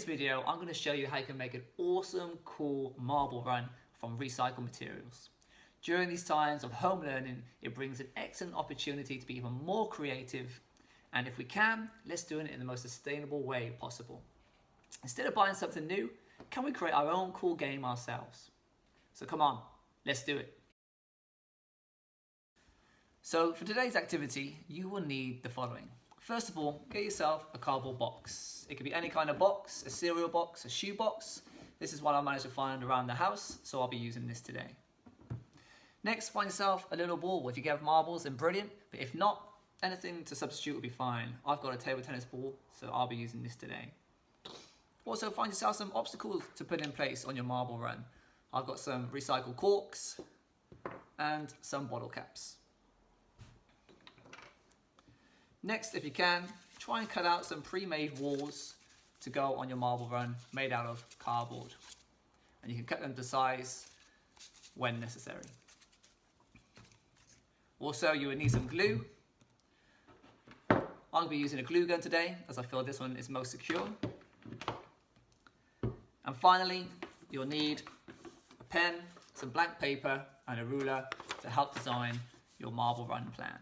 today's video, I'm going to show you how you can make an awesome, cool marble run from recycled materials. During these times of home learning, it brings an excellent opportunity to be even more creative. And if we can, let's do it in the most sustainable way possible. Instead of buying something new, can we create our own cool game ourselves? So come on, let's do it. So for today's activity, you will need the following. First of all, get yourself a cardboard box. It could be any kind of box, a cereal box, a shoe box. This is what I managed to find around the house, so I'll be using this today. Next, find yourself a little ball. If you get marbles, then brilliant. But if not, anything to substitute will be fine. I've got a table tennis ball, so I'll be using this today. Also, find yourself some obstacles to put in place on your marble run. I've got some recycled corks and some bottle caps. Next, if you can, try and cut out some pre-made walls to go on your marble run made out of cardboard. And you can cut them to size when necessary. Also, you would need some glue. I'm going to be using a glue gun today, as I feel this one is most secure. And finally, you'll need a pen, some blank paper, and a ruler to help design your marble run plan.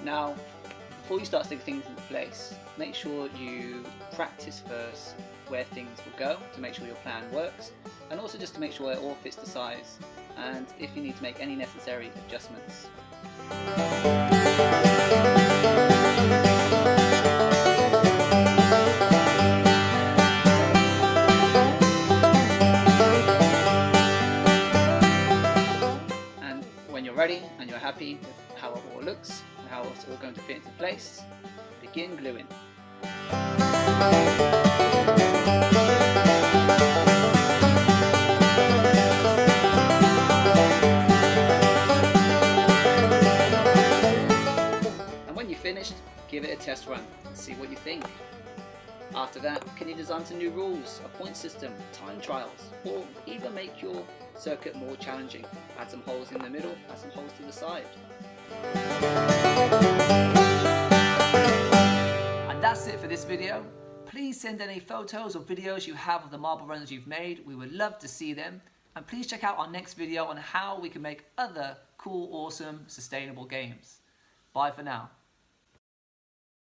Now, before you start sticking things into place, make sure you practice first where things will go to make sure your plan works, and also just to make sure it all fits the size, and if you need to make any necessary adjustments. And when you're ready and you're happy with how it all looks and how it's all going to fit into place, begin gluing. Finished, give it a test run and see what you think. After that, can you design some new rules, a point system, time trials, or even make your circuit more challenging? Add some holes in the middle, add some holes to the side. And that's it for this video. Please send any photos or videos you have of the marble runs you've made. We would love to see them. And please check out our next video on how we can make other cool, awesome, sustainable games. Bye for now.